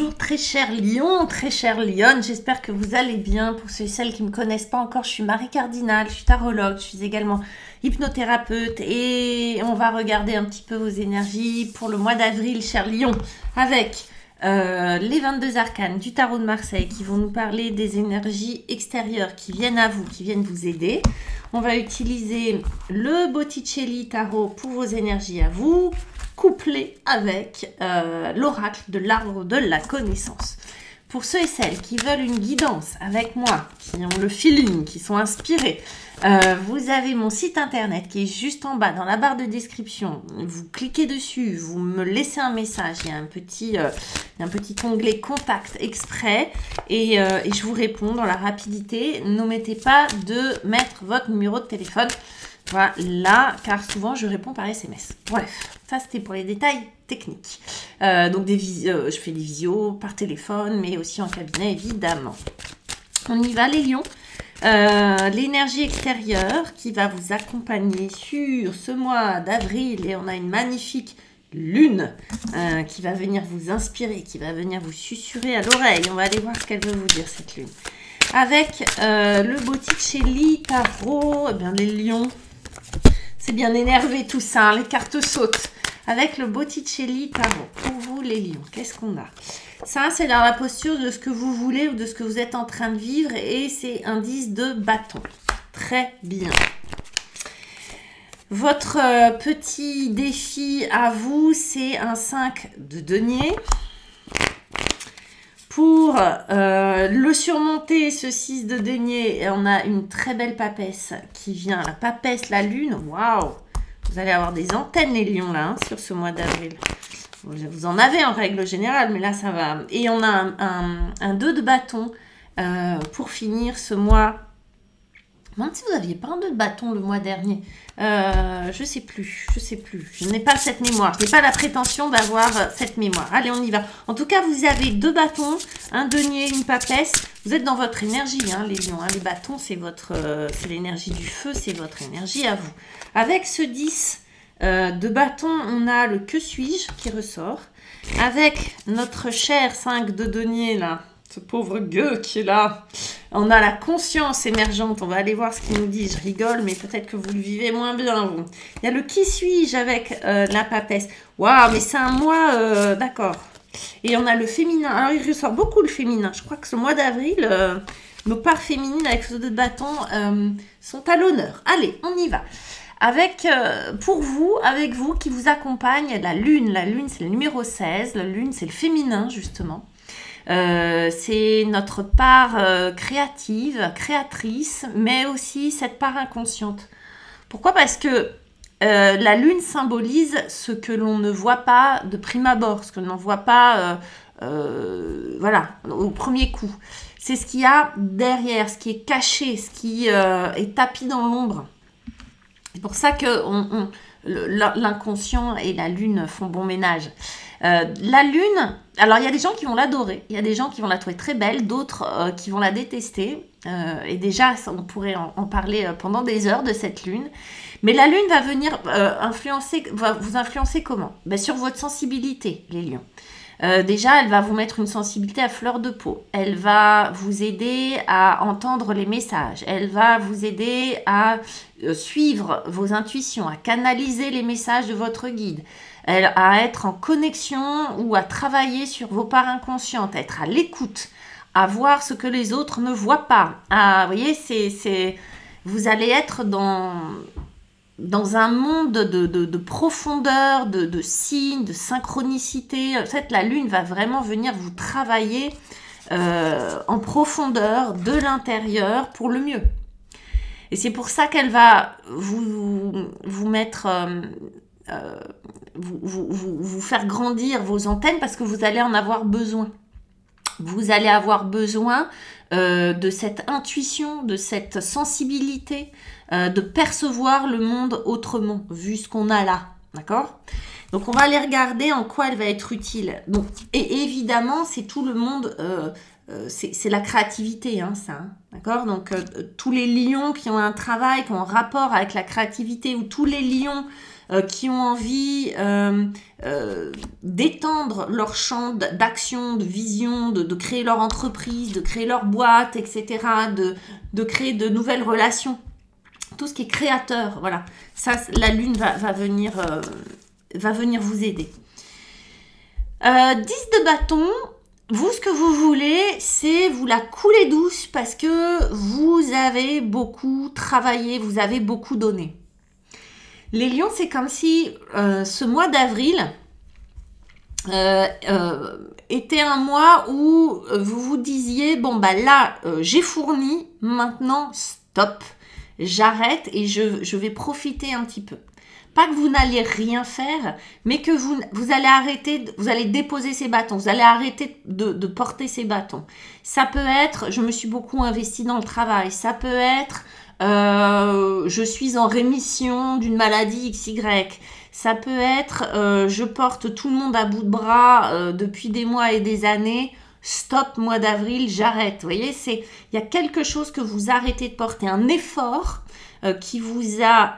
Bonjour très cher Lion, très chère Lionne, j'espère que vous allez bien. Pour ceux et celles qui ne me connaissent pas encore, je suis Marie Cardinal, je suis tarologue, je suis également hypnothérapeute et on va regarder un petit peu vos énergies pour le mois d'avril, cher Lion, avec les 22 arcanes du tarot de Marseille qui vont nous parler des énergies extérieures qui viennent à vous, qui viennent vous aider. On va utiliser le Botticelli Tarot pour vos énergies à vous, couplé avec l'oracle de l'arbre de la connaissance. Pour ceux et celles qui veulent une guidance avec moi, qui ont le feeling, qui sont inspirés, vous avez mon site internet qui est juste en bas dans la barre de description. Vous cliquez dessus, vous me laissez un message, il y a un petit onglet contact exprès et je vous réponds dans la rapidité. N'omettez pas de mettre votre numéro de téléphone. Voilà, car souvent je réponds par SMS. Bref, ça c'était pour les détails techniques. Donc je fais des visios par téléphone, mais aussi en cabinet évidemment. On y va les lions. L'énergie extérieure qui va vous accompagner sur ce mois d'avril, et on a une magnifique lune qui va venir vous inspirer, qui va venir vous susurrer à l'oreille. On va aller voir ce qu'elle veut vous dire cette lune. Avec le Botticelli Tarot, eh bien les lions. C'est bien énervé tout ça, hein, les cartes sautent. Avec le Botticelli Tarot, pour vous les lions, qu'est-ce qu'on a? Ça, c'est dans la posture de ce que vous voulez ou de ce que vous êtes en train de vivre et c'est un 10 de bâton. Très bien. Votre petit défi à vous, c'est un 5 de denier. Pour le surmonter, ce 6 de denier, on a une très belle papesse qui vient. La papesse, la lune, waouh! Vous allez avoir des antennes, les lions, là, hein, sur ce mois d'avril. Vous en avez en règle générale, mais là, ça va. Et on a un 2 de bâton pour finir ce mois. Même si vous n'aviez pas un 2 de bâton le mois dernier. Je sais plus. Je n'ai pas cette mémoire. Je n'ai pas la prétention d'avoir cette mémoire. Allez, on y va. En tout cas, vous avez 2 bâtons, un denier, une papesse. Vous êtes dans votre énergie, hein, les lions. Hein. Les bâtons, c'est c'est l'énergie du feu, c'est votre énergie à vous. Avec ce 10 de bâton, on a le que suis-je qui ressort. Avec notre cher 5 de denier, là. Ce pauvre gueux qui est là. On a la conscience émergente. On va aller voir ce qu'il nous dit. Je rigole, mais peut-être que vous le vivez moins bien, vous. Il y a le qui suis-je avec la papesse. Waouh, mais c'est un mois... D'accord. Et on a le féminin. Alors, il ressort beaucoup le féminin. Je crois que ce mois d'avril, nos parts féminines avec ce 2 de bâton sont à l'honneur. Allez, on y va. Avec, pour vous, avec vous, qui vous accompagne, la lune. La lune, c'est le numéro 16. La lune, c'est le féminin, justement. C'est notre part créative, créatrice, mais aussi cette part inconsciente. Pourquoi? Parce que la lune symbolise ce que l'on ne voit pas de prime abord, ce que l'on ne voit pas voilà, au premier coup. C'est ce qu'il y a derrière, ce qui est caché, ce qui est tapis dans l'ombre. C'est pour ça que l'inconscient et la lune font bon ménage. La lune, alors il y a des gens qui vont l'adorer, il y a des gens qui vont la trouver très belle, d'autres qui vont la détester. Et déjà, on pourrait en parler pendant des heures de cette lune. Mais la lune va venir vous influencer comment? Ben, sur votre sensibilité, les lions. Déjà, elle va vous mettre une sensibilité à fleur de peau. Elle va vous aider à entendre les messages. Elle va vous aider à suivre vos intuitions, à canaliser les messages de votre guide, à être en connexion ou à travailler sur vos parts inconscientes, à être à l'écoute, à voir ce que les autres ne voient pas. Vous voyez, vous allez être dans un monde de profondeur, de signes, de synchronicité. En fait, la lune va vraiment venir vous travailler en profondeur de l'intérieur pour le mieux. Et c'est pour ça qu'elle va vous mettre... vous faire grandir vos antennes parce que vous allez en avoir besoin. Vous allez avoir besoin de cette intuition, de cette sensibilité, de percevoir le monde autrement, vu ce qu'on a là, d'accord? Donc, on va aller regarder en quoi elle va être utile. Donc, et évidemment, c'est tout le monde, c'est la créativité, hein, ça, hein, d'accord? Donc, tous les lions qui ont un travail, qui ont un rapport avec la créativité, ou tous les lions qui ont envie d'étendre leur champ d'action, de vision, de créer leur entreprise, de créer leur boîte, etc., de créer de nouvelles relations. Tout ce qui est créateur, voilà. Ça, la lune va venir vous aider. 10 de bâton, vous, ce que vous voulez, c'est vous la couler douce parce que vous avez beaucoup travaillé, vous avez beaucoup donné. Les lions, c'est comme si ce mois d'avril était un mois où vous vous disiez, bon, bah là, j'ai fourni, maintenant, stop, j'arrête et je vais profiter un petit peu. Pas que vous n'allez rien faire, mais que vous allez arrêter, vous allez déposer ces bâtons, vous allez arrêter de porter ces bâtons. Ça peut être, je me suis beaucoup investie dans le travail, ça peut être, je suis en rémission d'une maladie XY, ça peut être, je porte tout le monde à bout de bras depuis des mois et des années, stop, mois d'avril, j'arrête. Vous voyez, il y a quelque chose que vous arrêtez de porter, un effort qui vous a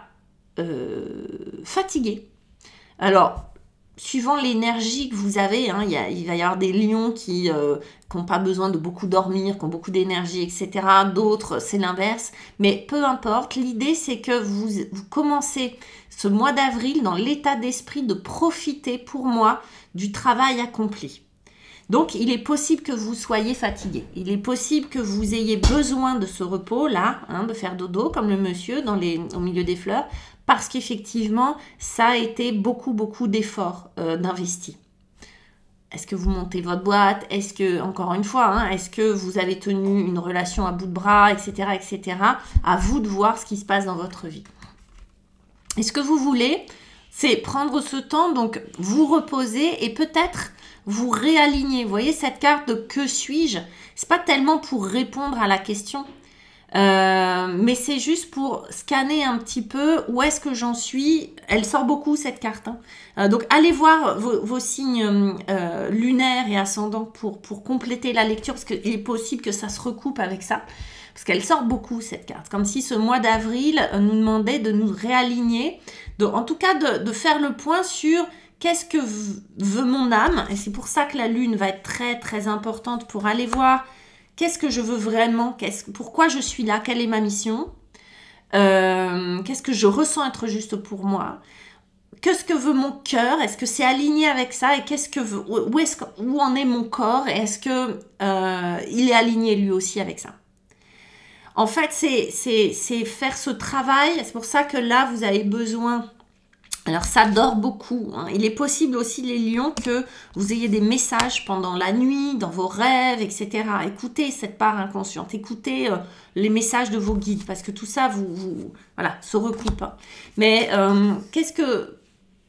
fatigué. Alors, suivant l'énergie que vous avez, hein, il va y avoir des lions qui n'ont pas besoin de beaucoup dormir, qui ont beaucoup d'énergie, etc. D'autres, c'est l'inverse. Mais peu importe, l'idée, c'est que vous commencez ce mois d'avril dans l'état d'esprit de profiter, pour moi, du travail accompli. Donc, il est possible que vous soyez fatigué. Il est possible que vous ayez besoin de ce repos-là, hein, de faire dodo, comme le monsieur au milieu des fleurs, parce qu'effectivement, ça a été beaucoup d'efforts d'investis. Est-ce que vous montez votre boîte? Est-ce que, encore une fois, hein, est-ce que vous avez tenu une relation à bout de bras, etc., etc. À vous de voir ce qui se passe dans votre vie. Et ce que vous voulez, c'est prendre ce temps, donc vous reposer et peut-être vous réaligner. Vous voyez cette carte de que suis-je? C'est pas tellement pour répondre à la question, mais c'est juste pour scanner un petit peu où est-ce que j'en suis. Elle sort beaucoup cette carte, hein. Donc allez voir vos signes lunaires et ascendants pour compléter la lecture, parce qu'il est possible que ça se recoupe avec ça, parce qu'elle sort beaucoup cette carte, comme si ce mois d'avril nous demandait de nous réaligner, en tout cas de faire le point sur qu'est-ce que veut mon âme. Et c'est pour ça que la lune va être très importante pour aller voir qu'est-ce que je veux vraiment, pourquoi je suis là, quelle est ma mission, qu'est-ce que je ressens être juste pour moi, qu'est-ce que veut mon cœur, est-ce que c'est aligné avec ça, et où en est mon corps, et est-ce que il est aligné lui aussi avec ça. En fait, c'est faire ce travail. C'est pour ça que là, vous avez besoin. Alors, ça dort beaucoup, hein. Il est possible aussi, les lions, que vous ayez des messages pendant la nuit, dans vos rêves, etc. Écoutez cette part inconsciente, écoutez les messages de vos guides, parce que tout ça, voilà, se recoupe. Mais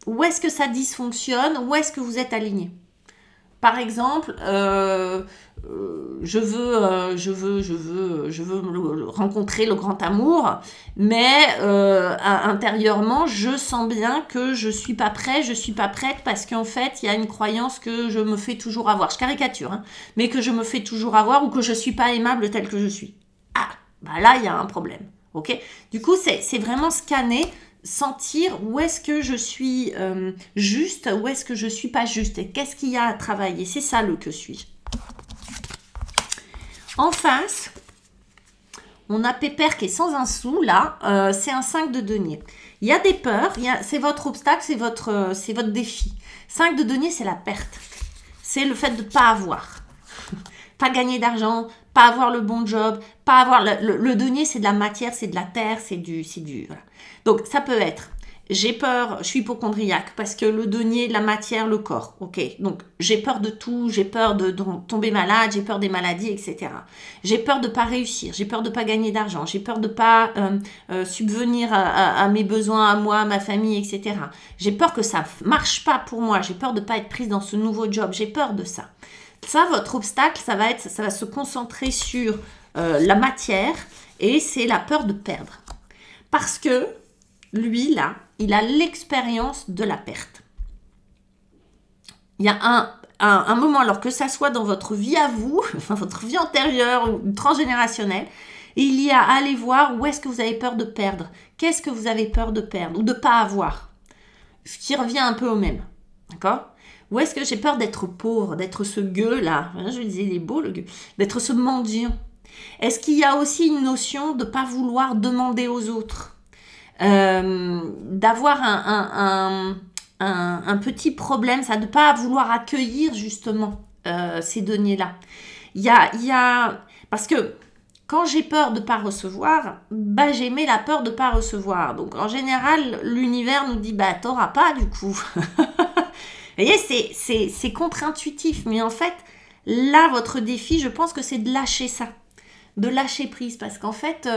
où est-ce que ça dysfonctionne? Où est-ce que vous êtes aligné? Par exemple, je veux rencontrer le grand amour, mais intérieurement, je sens bien que je suis pas prêt, je suis pas prête, parce qu'en fait, il y a une croyance que je me fais toujours avoir. Je caricature, hein, mais que je me fais toujours avoir, ou que je suis pas aimable tel que je suis. Ah, bah là, il y a un problème. Ok? Du coup, c'est vraiment scanner, sentir où est-ce que je suis juste, où est-ce que je suis pas juste, et qu'est-ce qu'il y a à travailler. C'est ça le que suis-je. En face, on a Pépère qui est sans un sou, là, c'est un 5 de denier. Il y a des peurs, c'est votre obstacle, c'est votre défi. 5 de denier, c'est la perte. C'est le fait de ne pas avoir. Pas gagner d'argent, pas avoir le bon job, pas avoir... Le denier, c'est de la matière, c'est de la terre, c'est du voilà. Donc, ça peut être, j'ai peur, je suis hypocondriaque, parce que le denier, la matière, le corps, ok. Donc, j'ai peur de tout, j'ai peur de tomber malade, j'ai peur des maladies, etc. J'ai peur de ne pas réussir, j'ai peur de ne pas gagner d'argent, j'ai peur de ne pas subvenir à mes besoins, à moi, à ma famille, etc. J'ai peur que ça ne marche pas pour moi, j'ai peur de ne pas être prise dans ce nouveau job, j'ai peur de ça. Ça, votre obstacle, ça va se concentrer sur la matière, et c'est la peur de perdre. Parce que lui, là, il a l'expérience de la perte. Il y a un moment, alors que ça soit dans votre vie à vous, enfin votre vie antérieure ou transgénérationnelle, il y a à aller voir où est-ce que vous avez peur de perdre. Qu'est-ce que vous avez peur de perdre ou de ne pas avoir. qui revient un peu au même. D'accord? Ou est-ce que j'ai peur d'être pauvre, d'être ce gueux-là, hein, je disais, il est beau le gueux, d'être ce mendiant? Est-ce qu'il y a aussi une notion de ne pas vouloir demander aux autres, d'avoir un petit problème, ça, de ne pas vouloir accueillir justement ces deniers-là? Parce que quand j'ai peur de ne pas recevoir, bah, j'aimais la peur de ne pas recevoir. Donc en général, l'univers nous dit, bah t'auras pas du coup. Vous voyez, c'est contre-intuitif, mais en fait, là, votre défi, je pense que c'est de lâcher ça, de lâcher prise, parce qu'en fait,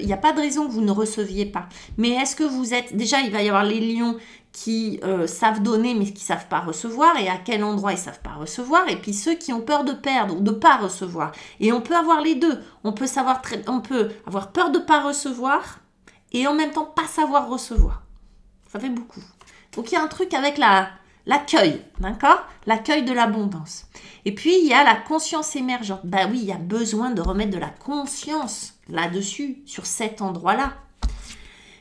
il n'y a pas de raison que vous ne receviez pas. Mais est-ce que vous êtes... Déjà, il va y avoir les lions qui savent donner, mais qui ne savent pas recevoir, et à quel endroit ils ne savent pas recevoir, et puis ceux qui ont peur de perdre ou de ne pas recevoir. Et on peut avoir les deux. On peut avoir peur de ne pas recevoir, et en même temps, pas savoir recevoir. Ça fait beaucoup. Donc, il y a un truc avec l'accueil, d'accord? L'accueil de l'abondance. Et puis, il y a la conscience émergente. Bah oui, il y a besoin de remettre de la conscience là-dessus, sur cet endroit-là.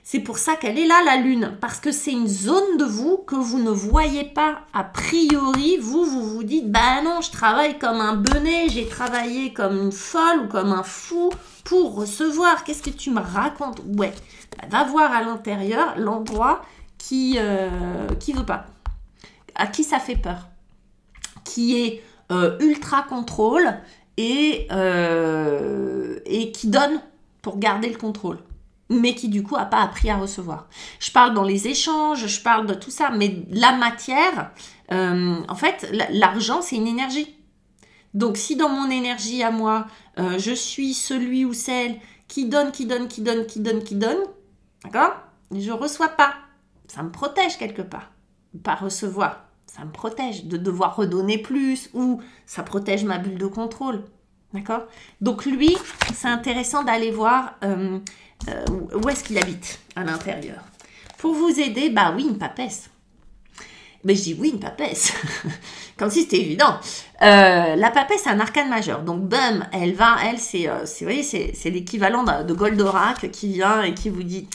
C'est pour ça qu'elle est là, la lune, parce que c'est une zone de vous que vous ne voyez pas a priori. Vous vous dites, bah non, je travaille comme un benet, j'ai travaillé comme une folle ou comme un fou pour recevoir. Qu'est-ce que tu me racontes? Ouais, bah, va voir à l'intérieur l'endroit qui veut pas, à qui ça fait peur, qui est ultra contrôle et qui donne pour garder le contrôle, mais qui du coup n'a pas appris à recevoir. Je parle dans les échanges, je parle de tout ça, mais la matière, en fait, l'argent, c'est une énergie. Donc, si dans mon énergie à moi, je suis celui ou celle qui donne, d'accord? Je ne reçois pas. Ça me protège quelque part. Pas recevoir, ça me protège de devoir redonner plus, ou ça protège ma bulle de contrôle. D'accord? Donc lui, c'est intéressant d'aller voir où est-ce qu'il habite à l'intérieur. Pour vous aider, bah oui, une papesse. Mais je dis oui, une papesse. Comme si c'était évident. La papesse, c'est un arcane majeur. Donc, bam, elle, c'est vous voyez, c'est l'équivalent de Goldorak qui vient et qui vous dit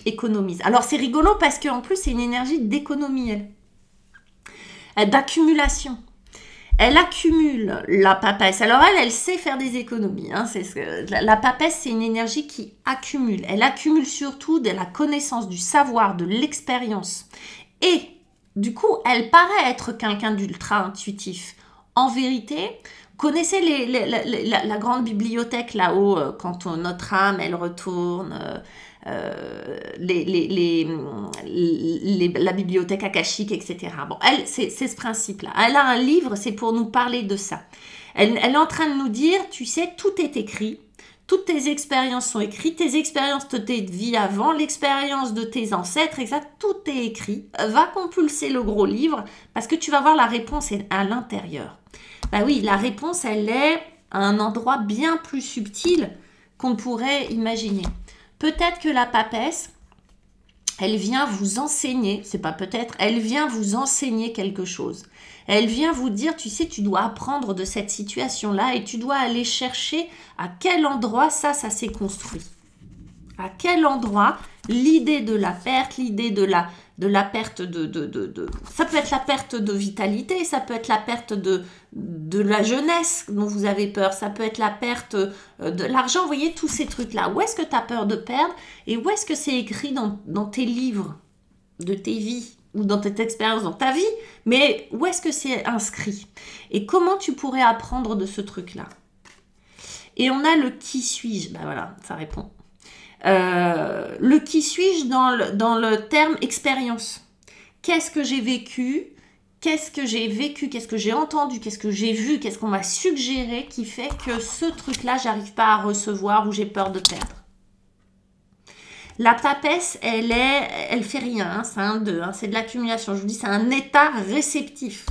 économise. Alors, c'est rigolo parce qu'en plus, c'est une énergie d'économie, d'accumulation. Elle accumule la papesse. Alors, elle sait faire des économies. Hein. La papesse, c'est une énergie qui accumule. Elle accumule surtout de la connaissance, du savoir, de l'expérience. Et du coup, elle paraît être quelqu'un d'ultra intuitif. En vérité, connaissez la grande bibliothèque là-haut, quand notre âme, elle retourne, la bibliothèque akashique, etc. Bon, elle, c'est ce principe-là. Elle a un livre, c'est pour nous parler de ça. Elle est en train de nous dire, tu sais, tout est écrit. Toutes tes expériences sont écrites, tes expériences de tes vies avant, l'expérience de tes ancêtres, etc. Tout est écrit. Va compulser le gros livre parce que tu vas voir la réponse à l'intérieur. Bah oui, la réponse, elle est à un endroit bien plus subtil qu'on pourrait imaginer. Peut-être que la papesse, elle vient vous enseigner, c'est pas peut-être, elle vient vous enseigner quelque chose. Elle vient vous dire, tu sais, tu dois apprendre de cette situation-là et tu dois aller chercher à quel endroit ça s'est construit. À quel endroit l'idée de la perte, l'idée de la perte ça peut être la perte de vitalité, ça peut être la perte de la jeunesse dont vous avez peur, ça peut être la perte de l'argent, vous voyez, tous ces trucs-là. Où est-ce que tu as peur de perdre et où est-ce que c'est écrit dans tes livres de tes vies ou dans tes expériences, dans ta vie, mais où est-ce que c'est inscrit? Et comment tu pourrais apprendre de ce truc-là? Et on a le qui suis-je? Ben voilà, ça répond. Le qui suis-je dans le terme expérience. Qu'est-ce que j'ai vécu? Qu'est-ce que j'ai entendu? Qu'est-ce que j'ai vu? Qu'est-ce qu'on m'a suggéré qui fait que ce truc-là, j'arrive pas à recevoir ou j'ai peur de perdre? La papesse, elle fait rien, hein, c'est un 2, hein, c'est de l'accumulation. Je vous dis, c'est un état réceptif.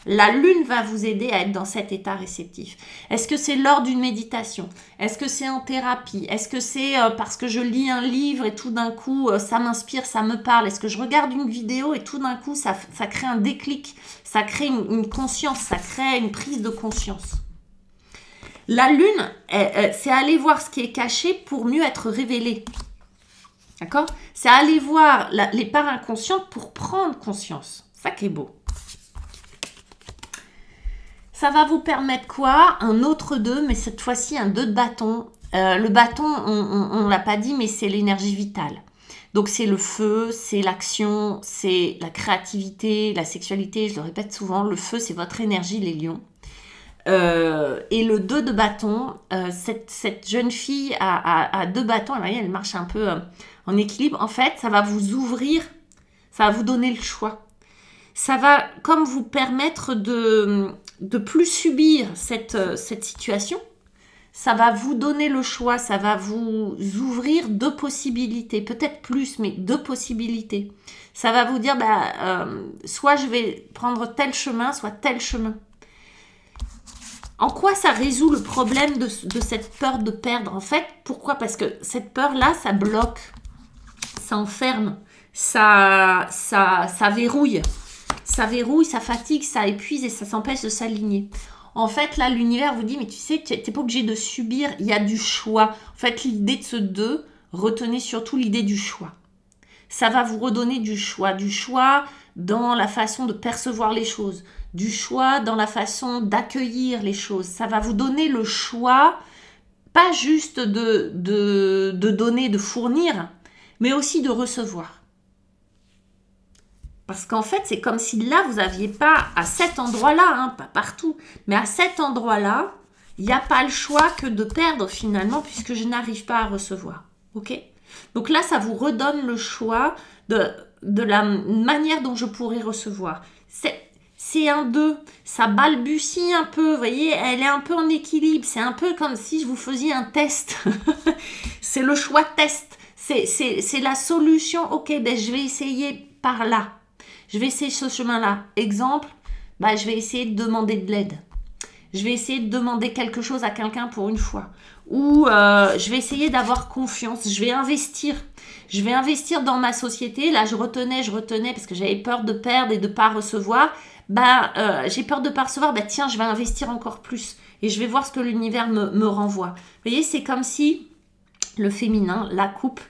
La lune va vous aider à être dans cet état réceptif. Est-ce que c'est lors d'une méditation? Est-ce que c'est en thérapie? Est-ce que c'est parce que je lis un livre et tout d'un coup, ça m'inspire, ça me parle? Est-ce que je regarde une vidéo et tout d'un coup, ça crée un déclic? Ça crée une conscience, ça crée une prise de conscience. La lune, c'est aller voir ce qui est caché pour mieux être révélé. D'accord? C'est aller voir les parts inconscientes pour prendre conscience. C'est ça qui est beau. Ça va vous permettre quoi? Un autre 2, mais cette fois-ci un 2 de bâton. Le bâton, on ne l'a pas dit, mais c'est l'énergie vitale. Donc c'est le feu, c'est l'action, c'est la créativité, la sexualité, je le répète souvent, le feu c'est votre énergie les lions. Et le 2 de bâton, cette jeune fille a 2 bâtons, elle marche un peu en équilibre. En fait, ça va vous ouvrir, ça va vous donner le choix. Ça va comme vous permettre de plus subir cette situation. Ça va vous donner le choix, ça va vous ouvrir 2 possibilités, peut-être plus, mais 2 possibilités. Ça va vous dire, soit je vais prendre tel chemin, soit tel chemin. En quoi ça résout le problème de cette peur de perdre? En fait, pourquoi? Parce que cette peur-là, ça bloque, ça enferme, ça verrouille. Ça verrouille, ça fatigue, ça épuise et ça s'empêche de s'aligner. En fait, là, l'univers vous dit, mais tu sais, tu n'es pas obligé de subir, il y a du choix. En fait, l'idée de ce 2, retenez surtout l'idée du choix. Ça va vous redonner du choix dans la façon de percevoir les choses, du choix dans la façon d'accueillir les choses. Ça va vous donner le choix, pas juste de donner, de fournir, mais aussi de recevoir. Parce qu'en fait, c'est comme si là, vous n'aviez pas, à cet endroit-là, pas partout, mais à cet endroit-là, il n'y a pas le choix que de perdre finalement, puisque je n'arrive pas à recevoir. Ok? Donc là, ça vous redonne le choix de la manière dont je pourrais recevoir. C'est un 2, ça balbutie un peu, vous voyez, elle est un peu en équilibre. C'est un peu comme si je vous faisiez un test. C'est le choix test. C'est la solution. Ok, je vais essayer par là. Je vais essayer ce chemin-là. Exemple, je vais essayer de demander de l'aide. Je vais essayer de demander quelque chose à quelqu'un pour une fois. Ou je vais essayer d'avoir confiance. Je vais investir. Je vais investir dans ma société. Là, je retenais parce que j'avais peur de perdre et de ne pas recevoir. J'ai peur de ne pas recevoir. Tiens, je vais investir encore plus. Et je vais voir ce que l'univers me renvoie. Vous voyez, c'est comme si le féminin, la coupe,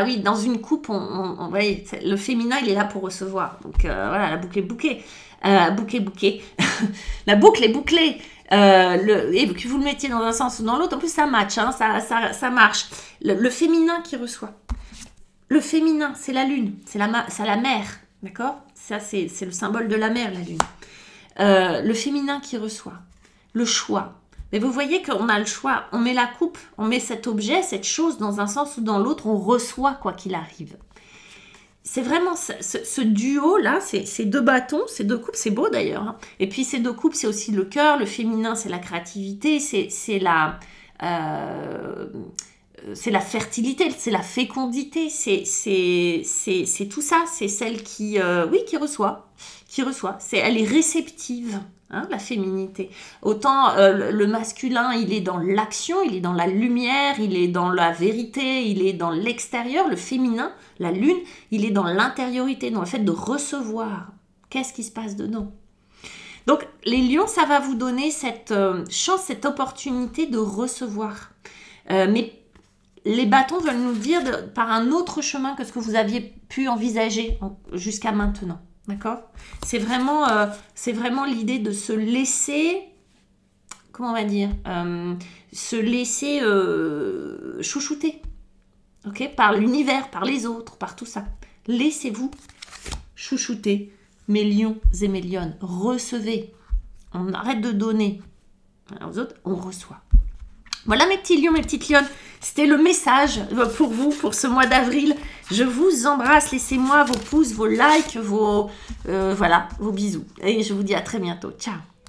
oui, dans une coupe, voyez, le féminin, il est là pour recevoir. Donc, voilà, la boucle est bouquée. Bouquet. La boucle est bouclée. Et que vous le mettiez dans un sens ou dans l'autre, en plus, ça match, hein, ça marche. Le féminin qui reçoit. Le féminin, c'est la lune. C'est la mer, d'accord? Ça, c'est le symbole de la mer, la lune. Le féminin qui reçoit. Le choix. Mais vous voyez qu'on a le choix, on met la coupe, on met cet objet, cette chose dans un sens ou dans l'autre, on reçoit quoi qu'il arrive. C'est vraiment ce duo-là, ces 2 bâtons, ces 2 coupes, c'est beau d'ailleurs. Hein. Et puis ces 2 coupes, c'est aussi le cœur, le féminin, c'est la créativité, c'est la fertilité, c'est la fécondité, c'est tout ça, c'est celle qui reçoit. Elle est réceptive. Hein, la féminité. Autant le masculin, il est dans l'action, il est dans la lumière, il est dans la vérité, il est dans l'extérieur. Le féminin, la lune, il est dans l'intériorité, dans le fait de recevoir. Qu'est-ce qui se passe dedans? Donc, les lions, ça va vous donner cette chance, cette opportunité de recevoir. Mais les bâtons veulent nous dire par un autre chemin que ce que vous aviez pu envisager jusqu'à maintenant. D'accord? C'est vraiment l'idée de se laisser, comment on va dire, se laisser chouchouter, ok? Par l'univers, par les autres, par tout ça. Laissez-vous chouchouter, mes lions et mes lionnes. Recevez. On arrête de donner aux autres, on reçoit. Voilà mes petits lions, mes petites lionnes. C'était le message pour vous, pour ce mois d'avril. Je vous embrasse. Laissez-moi vos pouces, vos likes, vos bisous. Et je vous dis à très bientôt. Ciao.